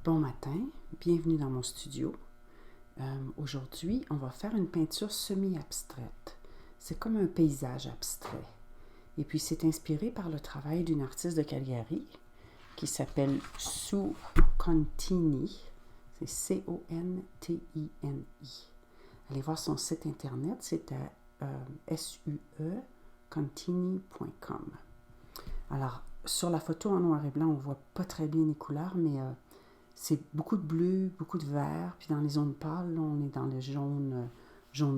Bon matin, bienvenue dans mon studio. Aujourd'hui, on va faire une peinture semi-abstraite. C'est comme un paysage abstrait. Et puis, c'est inspiré par le travail d'une artiste de Cagliari qui s'appelle Sue Contini. C'est C-O-N-T-I-N-I. Allez voir son site internet, c'est à suecontini.com. Alors, sur la photo en noir et blanc, on ne voit pas très bien les couleurs, mais c'est beaucoup de bleu, beaucoup de vert. Puis dans les zones pâles, là, on est dans le jaune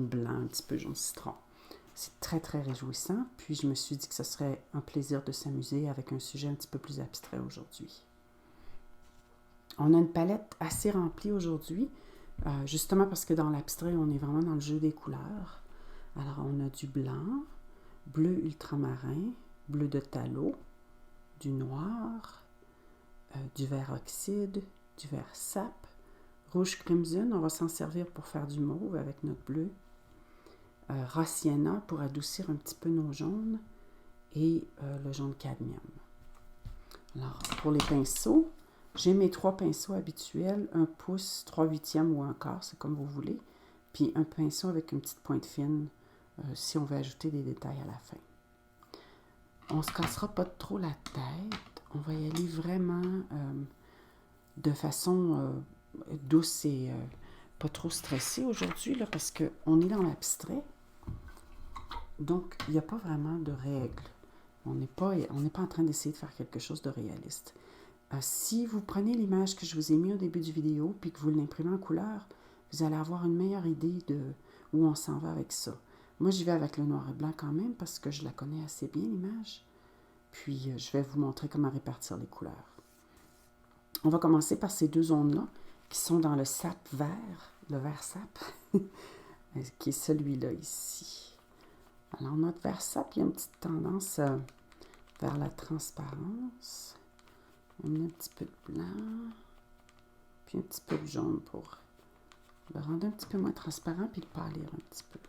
blanc, un petit peu jaune citron. C'est très, très réjouissant. Puis je me suis dit que ce serait un plaisir de s'amuser avec un sujet un petit peu plus abstrait aujourd'hui. On a une palette assez remplie aujourd'hui, justement parce que dans l'abstrait, on est vraiment dans le jeu des couleurs. Alors, on a du blanc, bleu ultramarin, bleu de Tallow, du noir, du vert oxyde, du vert sap, rouge crimson, on va s'en servir pour faire du mauve avec notre bleu, Raw pour adoucir un petit peu nos jaunes et le jaune cadmium. Alors, pour les pinceaux, j'ai mes 3 pinceaux habituels, 1 pouce, 3/8 ou 1/4, c'est comme vous voulez, puis un pinceau avec une petite pointe fine si on veut ajouter des détails à la fin. On ne se cassera pas trop la tête, on va y aller vraiment de façon douce et pas trop stressée aujourd'hui, là, parce qu'on est dans l'abstrait. Donc, il n'y a pas vraiment de règles. On n'est pas en train d'essayer de faire quelque chose de réaliste. Si vous prenez l'image que je vous ai mise au début du vidéo puis que vous l'imprimez en couleur, vous allez avoir une meilleure idée de où on s'en va avec ça. Moi, j'y vais avec le noir et blanc quand même parce que je la connais assez bien, l'image. Puis, je vais vous montrer comment répartir les couleurs. On va commencer par ces 2 zones-là qui sont dans le sap vert, le vert sap, qui est celui-là ici. Alors, notre vert sap, il y a une petite tendance vers la transparence. On met un petit peu de blanc, puis un petit peu de jaune pour le rendre un petit peu moins transparent, puis le pâlir un petit peu.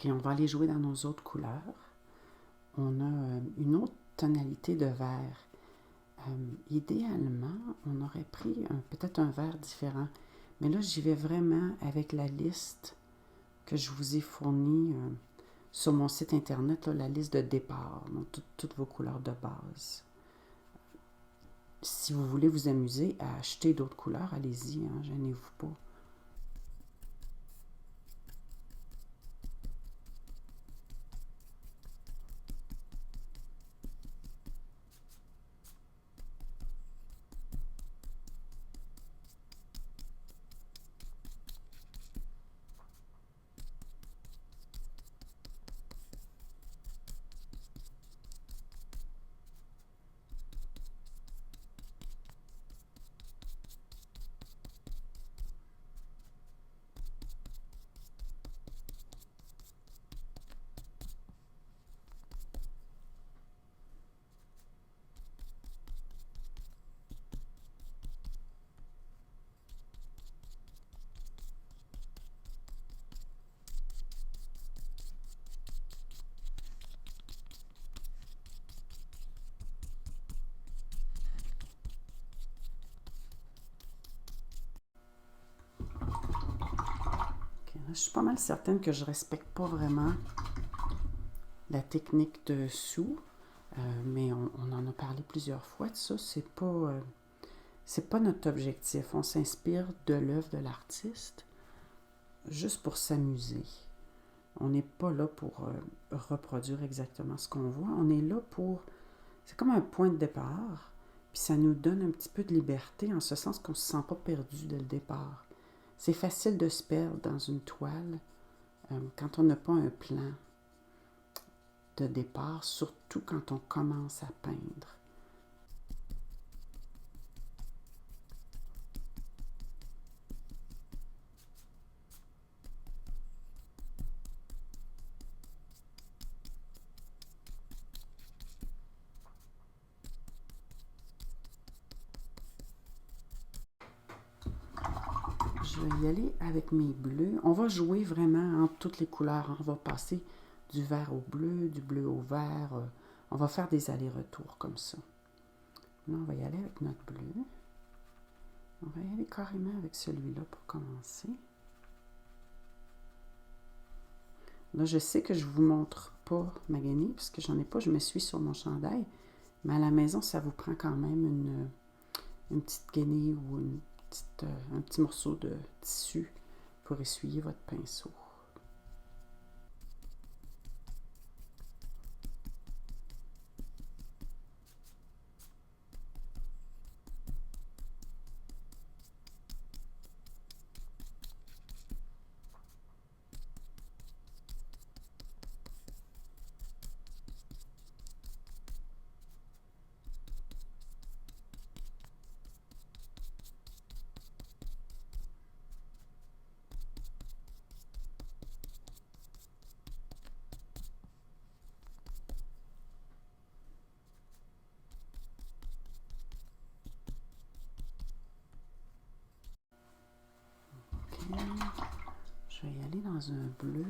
OK, on va aller jouer dans nos autres couleurs. On a une autre tonalité de vert. Idéalement, on aurait pris peut-être un vert différent. Mais là, j'y vais vraiment avec la liste que je vous ai fournie sur mon site internet, là, la liste de départ, donc toutes vos couleurs de base. Si vous voulez vous amuser à acheter d'autres couleurs, allez-y, hein, gênez-vous pas. Je suis pas mal certaine que je respecte pas vraiment la technique de Sue, mais on en a parlé plusieurs fois de ça. C'est pas notre objectif. On s'inspire de l'œuvre de l'artiste juste pour s'amuser. On n'est pas là pour reproduire exactement ce qu'on voit. On est là pour... C'est comme un point de départ, puis ça nous donne un petit peu de liberté en ce sens qu'on ne se sent pas perdu dès le départ. C'est facile de se perdre dans une toile quand on n'a pas un plan de départ, surtout quand on commence à peindre. Je vais y aller avec mes bleus. On va jouer vraiment entre toutes les couleurs. On va passer du vert au bleu, du bleu au vert. On va faire des allers-retours comme ça. Là, on va y aller avec notre bleu. On va y aller carrément avec celui-là pour commencer. Là, je sais que je ne vous montre pas ma guenille, parce que j'en ai pas, je me suis sur mon chandail. Mais à la maison, ça vous prend quand même une petite guenille ou un petit morceau de tissu pour essuyer votre pinceau. Je vais y aller dans un bleu.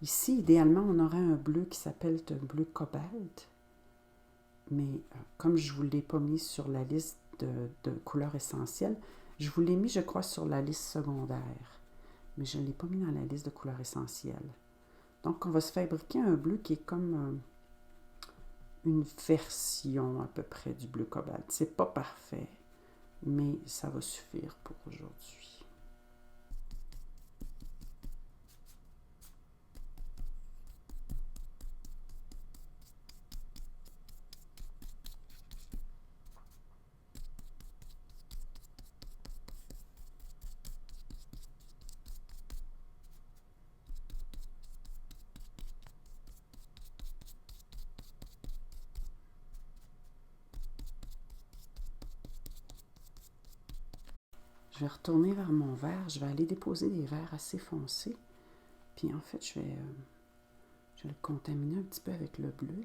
Ici, idéalement, on aurait un bleu qui s'appelle un bleu cobalt. Mais comme je ne vous l'ai pas mis sur la liste de couleurs essentielles, je vous l'ai mis, je crois, sur la liste secondaire. Mais je ne l'ai pas mis dans la liste de couleurs essentielles. Donc, on va se fabriquer un bleu qui est comme une version à peu près du bleu cobalt. C'est pas parfait, mais ça va suffire pour aujourd'hui. Je vais retourner vers mon verre. Je vais aller déposer des verres assez foncés. Puis en fait, je vais le contaminer un petit peu avec le bleu.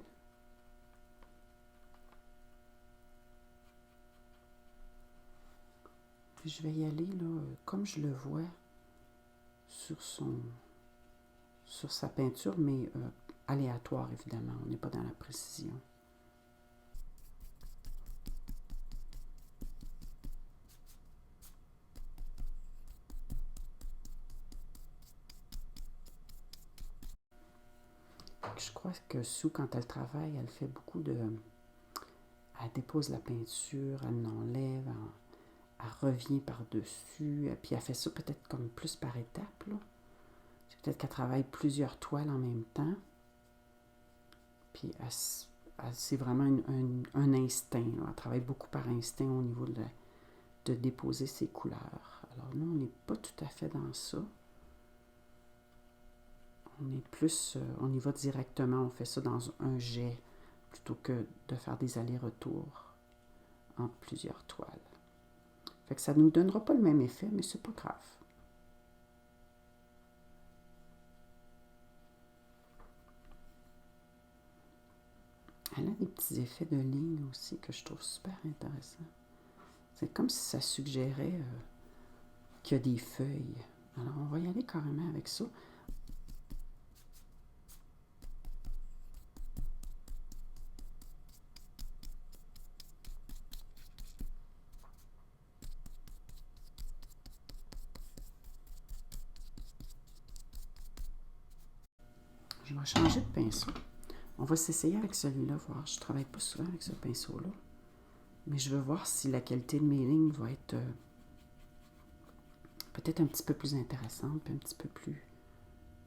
Puis je vais y aller là, comme je le vois sur sa peinture, mais aléatoire évidemment. On n'est pas dans la précision. Je crois que Sue, quand elle travaille, elle fait beaucoup de... Elle dépose la peinture, elle l'enlève, elle revient par-dessus, puis elle fait ça peut-être comme plus par étapes, là. Peut-être qu'elle travaille plusieurs toiles en même temps. Puis c'est vraiment un instinct, là. Elle travaille beaucoup par instinct au niveau de déposer ses couleurs. Alors là, on n'est pas tout à fait dans ça. On est plus, on y va directement, on fait ça dans un jet plutôt que de faire des allers-retours entre plusieurs toiles. Fait que ça ne nous donnera pas le même effet, mais c'est pas grave. Elle a des petits effets de ligne aussi que je trouve super intéressants. C'est comme si ça suggérait qu'il y a des feuilles. Alors, on va y aller carrément avec ça. Je vais changer de pinceau. On va s'essayer avec celui-là, voir. Je ne travaille pas souvent avec ce pinceau-là. Mais je veux voir si la qualité de mes lignes va être peut-être un petit peu plus intéressante, puis un petit peu plus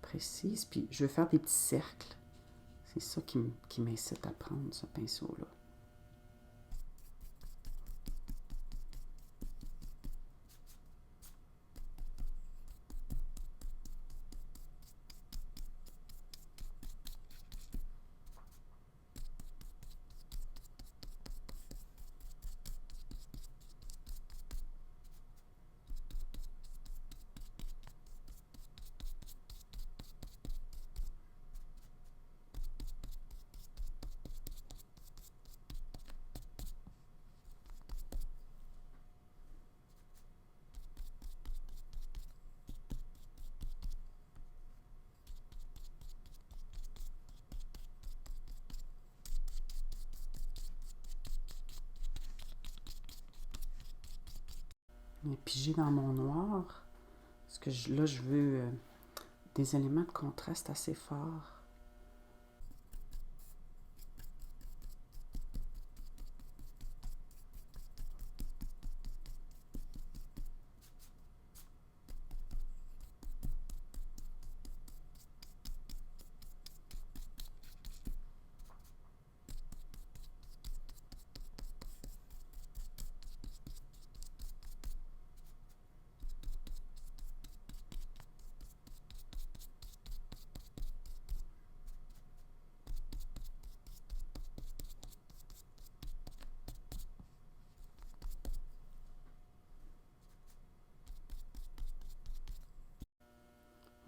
précise. Puis je vais faire des petits cercles. C'est ça qui m'incite à prendre ce pinceau-là. Je vais piger dans mon noir. Parce que là, je veux des éléments de contraste assez forts.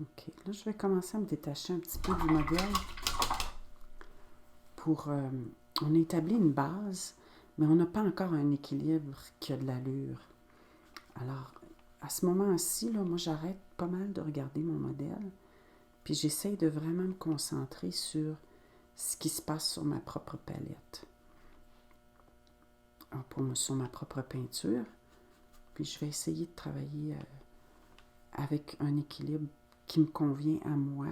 OK, là, je vais commencer à me détacher un petit peu du modèle pour... on a établi une base, mais on n'a pas encore un équilibre qui a de l'allure. Alors, à ce moment-ci, là, moi, j'arrête pas mal de regarder mon modèle, puis j'essaye de vraiment me concentrer sur ce qui se passe sur ma propre palette. Alors, sur ma propre peinture, puis je vais essayer de travailler avec un équilibre qui me convient à moi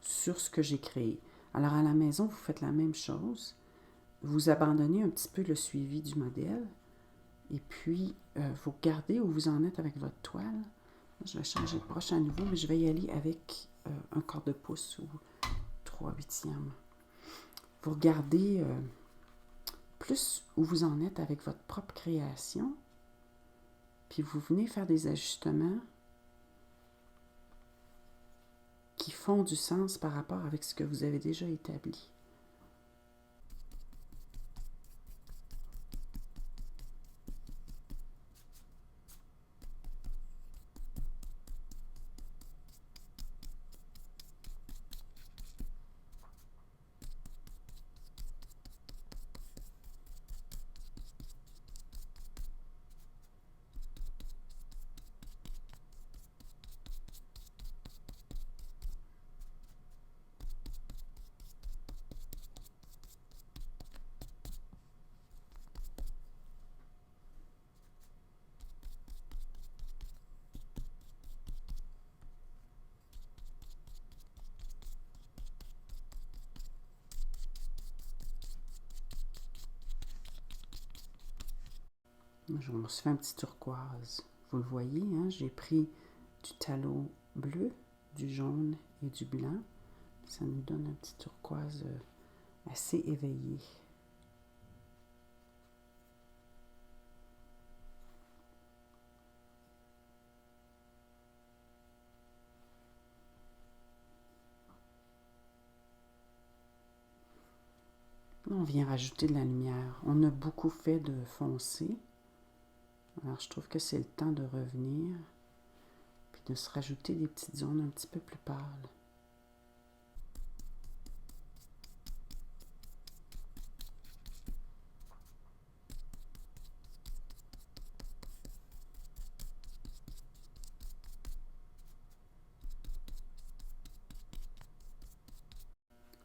sur ce que j'ai créé. Alors, à la maison, vous faites la même chose. Vous abandonnez un petit peu le suivi du modèle et puis vous regardez où vous en êtes avec votre toile. Je vais changer de broche à nouveau, mais je vais y aller avec un quart de pouce ou 3/8. Vous regardez plus où vous en êtes avec votre propre création, puis vous venez faire des ajustements qui font du sens par rapport avec ce que vous avez déjà établi. Je me suis fait un petit turquoise. Vous le voyez, hein? J'ai pris du tallow bleu, du jaune et du blanc. Ça nous donne un petit turquoise assez éveillé. Là, on vient rajouter de la lumière. On a beaucoup fait de foncé. Alors, je trouve que c'est le temps de revenir puis de se rajouter des petites zones un petit peu plus pâles.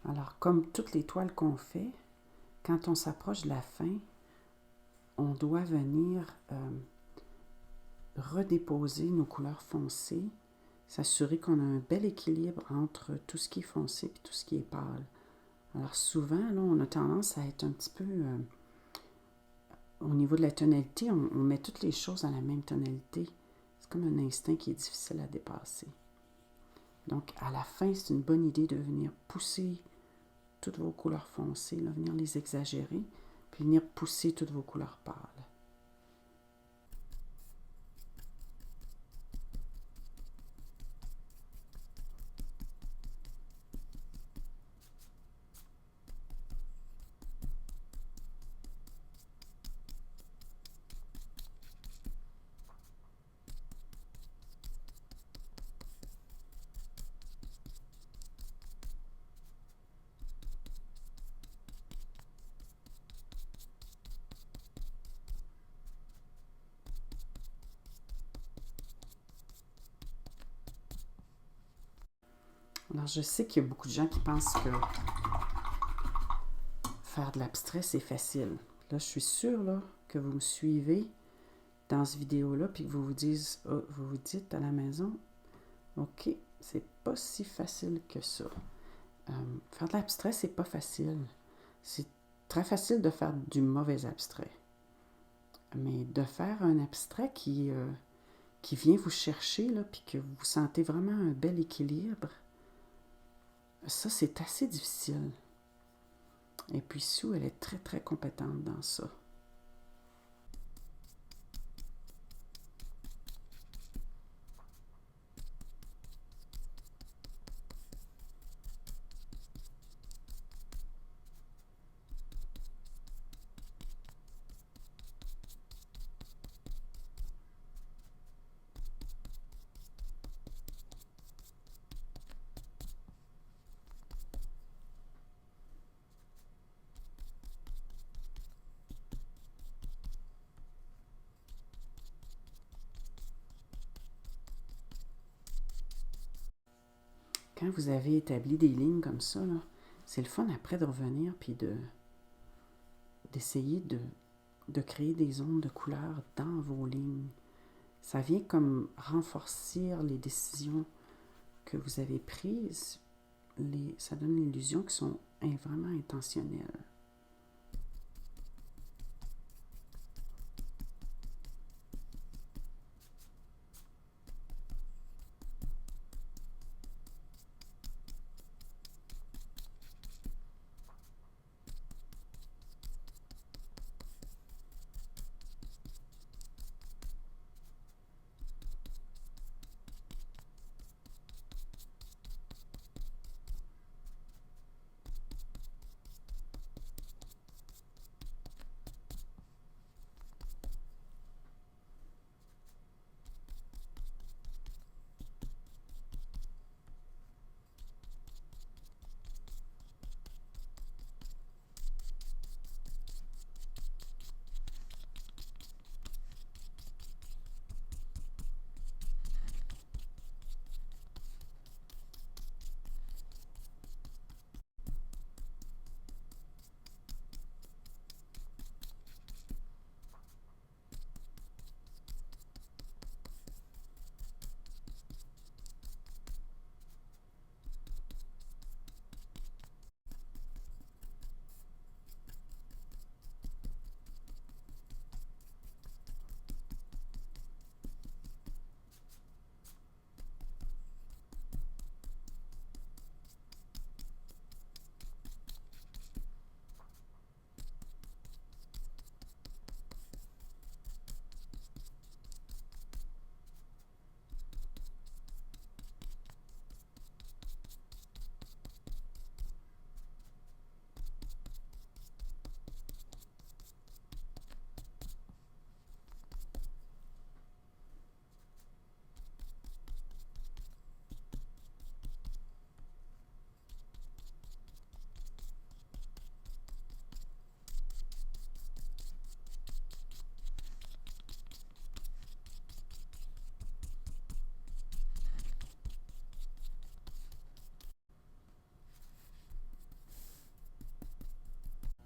Alors, comme toutes les toiles qu'on fait, quand on s'approche de la fin, on doit venir redéposer nos couleurs foncées, s'assurer qu'on a un bel équilibre entre tout ce qui est foncé et tout ce qui est pâle. Alors souvent, là, on a tendance à être un petit peu... au niveau de la tonalité, on met toutes les choses dans la même tonalité. C'est comme un instinct qui est difficile à dépasser. Donc, à la fin, c'est une bonne idée de venir pousser toutes vos couleurs foncées, là, venir les exagérer, puis venir pousser toutes vos couleurs pâles. Alors, je sais qu'il y a beaucoup de gens qui pensent que faire de l'abstrait, c'est facile. Là, je suis sûre là, que vous me suivez, dans cette vidéo-là, puis que vous vous dites à la maison, OK, c'est pas si facile que ça. Faire de l'abstrait, c'est pas facile. C'est très facile de faire du mauvais abstrait. Mais de faire un abstrait qui vient vous chercher, là, puis que vous sentez vraiment un bel équilibre, ça, c'est assez difficile. Et puis Sue, elle est très, très compétente dans ça. Quand vous avez établi des lignes comme ça, c'est le fun après de revenir puis d'essayer de créer des zones de couleur dans vos lignes. Ça vient comme renforcer les décisions que vous avez prises. Ça donne l'illusion qu'ils sont vraiment intentionnelles.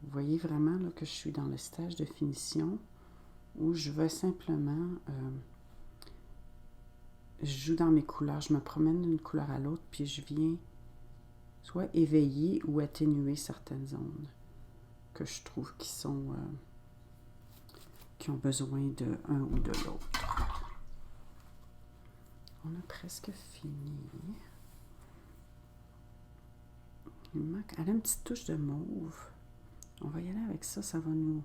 Vous voyez vraiment là, que je suis dans le stage de finition où je vais simplement... je joue dans mes couleurs, je me promène d'une couleur à l'autre, puis je viens soit éveiller ou atténuer certaines zones que je trouve qui ont besoin de un ou de l'autre. On a presque fini. Il manque, elle a une petite touche de mauve. On va y aller avec ça, ça va nous...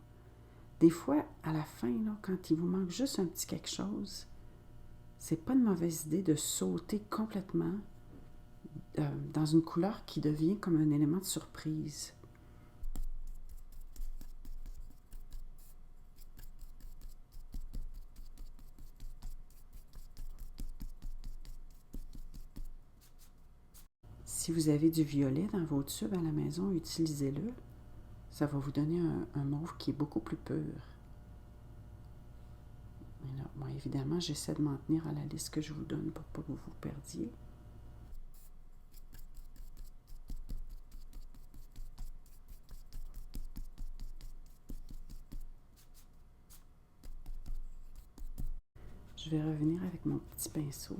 Des fois, à la fin, là, quand il vous manque juste un petit quelque chose, c'est pas une mauvaise idée de sauter complètement dans une couleur qui devient comme un élément de surprise. Si vous avez du violet dans vos tubes à la maison, utilisez-le. Ça va vous donner un mauve qui est beaucoup plus pur. Et là, moi, évidemment, j'essaie de m'en tenir à la liste que je vous donne pour pas que vous vous perdiez. Je vais revenir avec mon petit pinceau.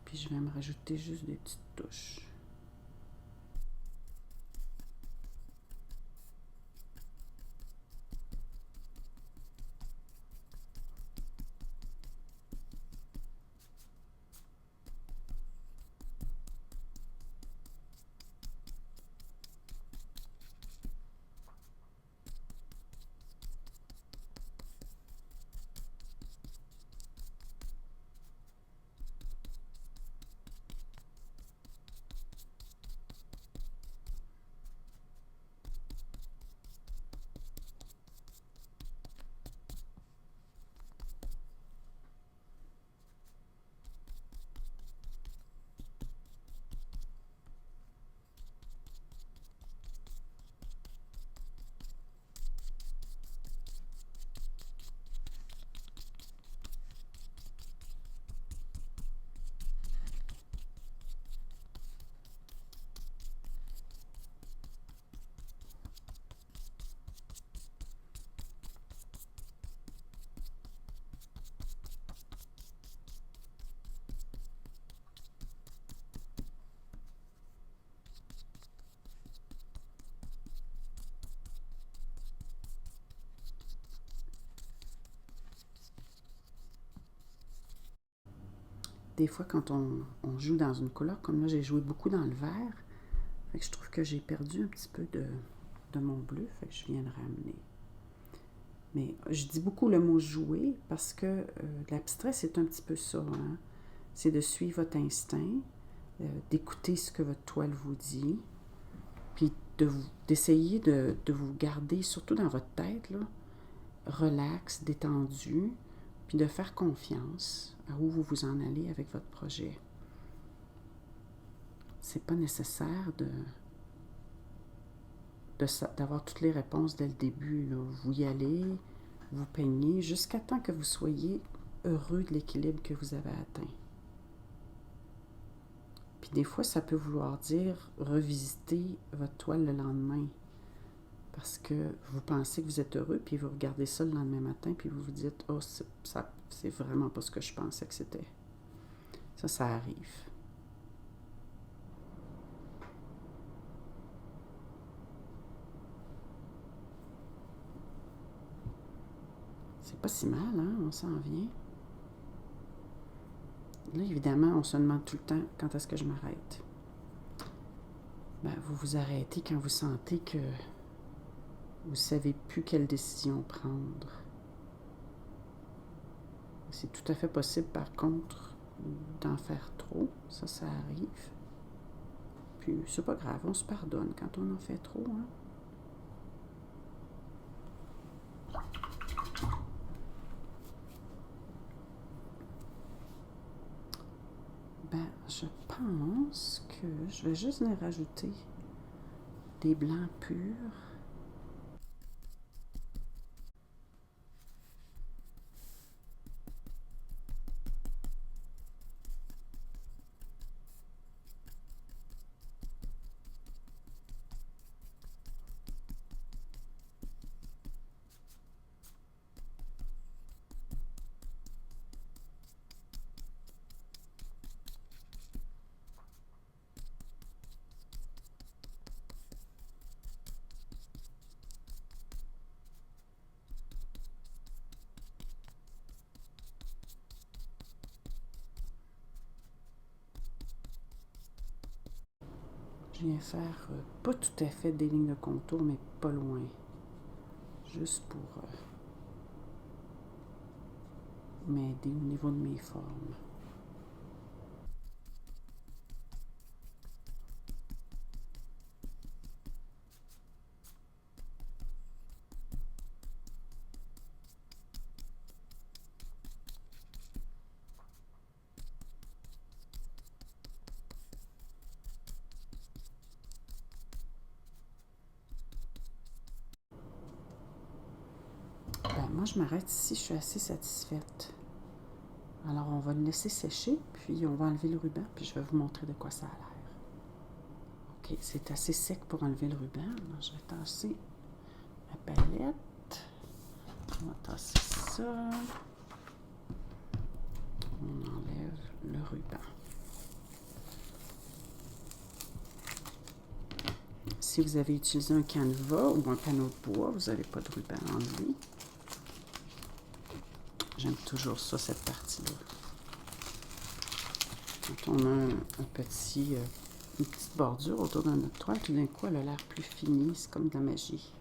Puis je vais me rajouter juste des petites touches. Des fois, quand on joue dans une couleur, comme là, j'ai joué beaucoup dans le vert, fait que je trouve que j'ai perdu un petit peu de mon bleu, fait que je viens de ramener. Mais je dis beaucoup le mot jouer parce que l'abstrait, c'est un petit peu ça. Hein? C'est de suivre votre instinct, d'écouter ce que votre toile vous dit, puis d'essayer de vous garder, surtout dans votre tête, là, relax, détendu, puis de faire confiance à où vous vous en allez avec votre projet. C'est pas nécessaire d'avoir toutes les réponses dès le début. Là. Vous y allez, vous peignez, jusqu'à temps que vous soyez heureux de l'équilibre que vous avez atteint. Puis des fois, ça peut vouloir dire revisiter votre toile le lendemain. Parce que vous pensez que vous êtes heureux, puis vous regardez ça le lendemain matin, puis vous vous dites « Oh, c'est vraiment pas ce que je pensais que c'était. » Ça arrive. C'est pas si mal, hein? On s'en vient. Là, évidemment, on se demande tout le temps quand est-ce que je m'arrête. Ben, vous vous arrêtez quand vous sentez que vous ne savez plus quelle décision prendre. C'est tout à fait possible, par contre, d'en faire trop. Ça arrive. Puis, c'est pas grave, on se pardonne quand on en fait trop, hein. Ben, je pense que je vais juste les rajouter des blancs purs. Je viens faire pas tout à fait des lignes de contour, mais pas loin. Juste pour m'aider au niveau de mes formes. Moi, je m'arrête ici, je suis assez satisfaite. Alors, on va le laisser sécher, puis on va enlever le ruban, puis je vais vous montrer de quoi ça a l'air. OK, c'est assez sec pour enlever le ruban. Alors, je vais tasser ma palette. On va tasser ça. ruban. Si vous avez utilisé un canevas ou un panneau de bois, vous n'avez pas de ruban à enlever. J'aime toujours ça, cette partie-là. Quand on a une petite bordure autour de notre toile, tout d'un coup, elle a l'air plus finie. C'est comme de la magie.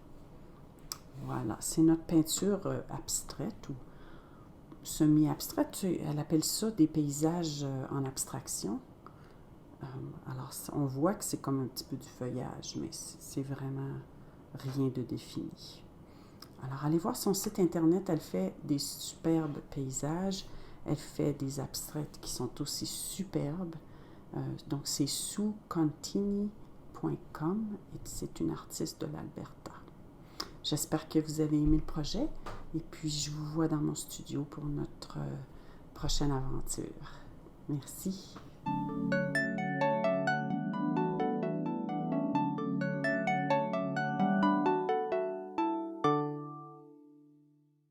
Voilà, c'est notre peinture abstraite ou semi-abstraite. Elle appelle ça des paysages en abstraction. Alors, on voit que c'est comme un petit peu du feuillage, mais c'est vraiment rien de défini. Alors, allez voir son site internet, elle fait des superbes paysages, elle fait des abstraites qui sont aussi superbes. Donc, c'est suecontini.com et c'est une artiste de l'Alberta. J'espère que vous avez aimé le projet et puis je vous vois dans mon studio pour notre prochaine aventure. Merci.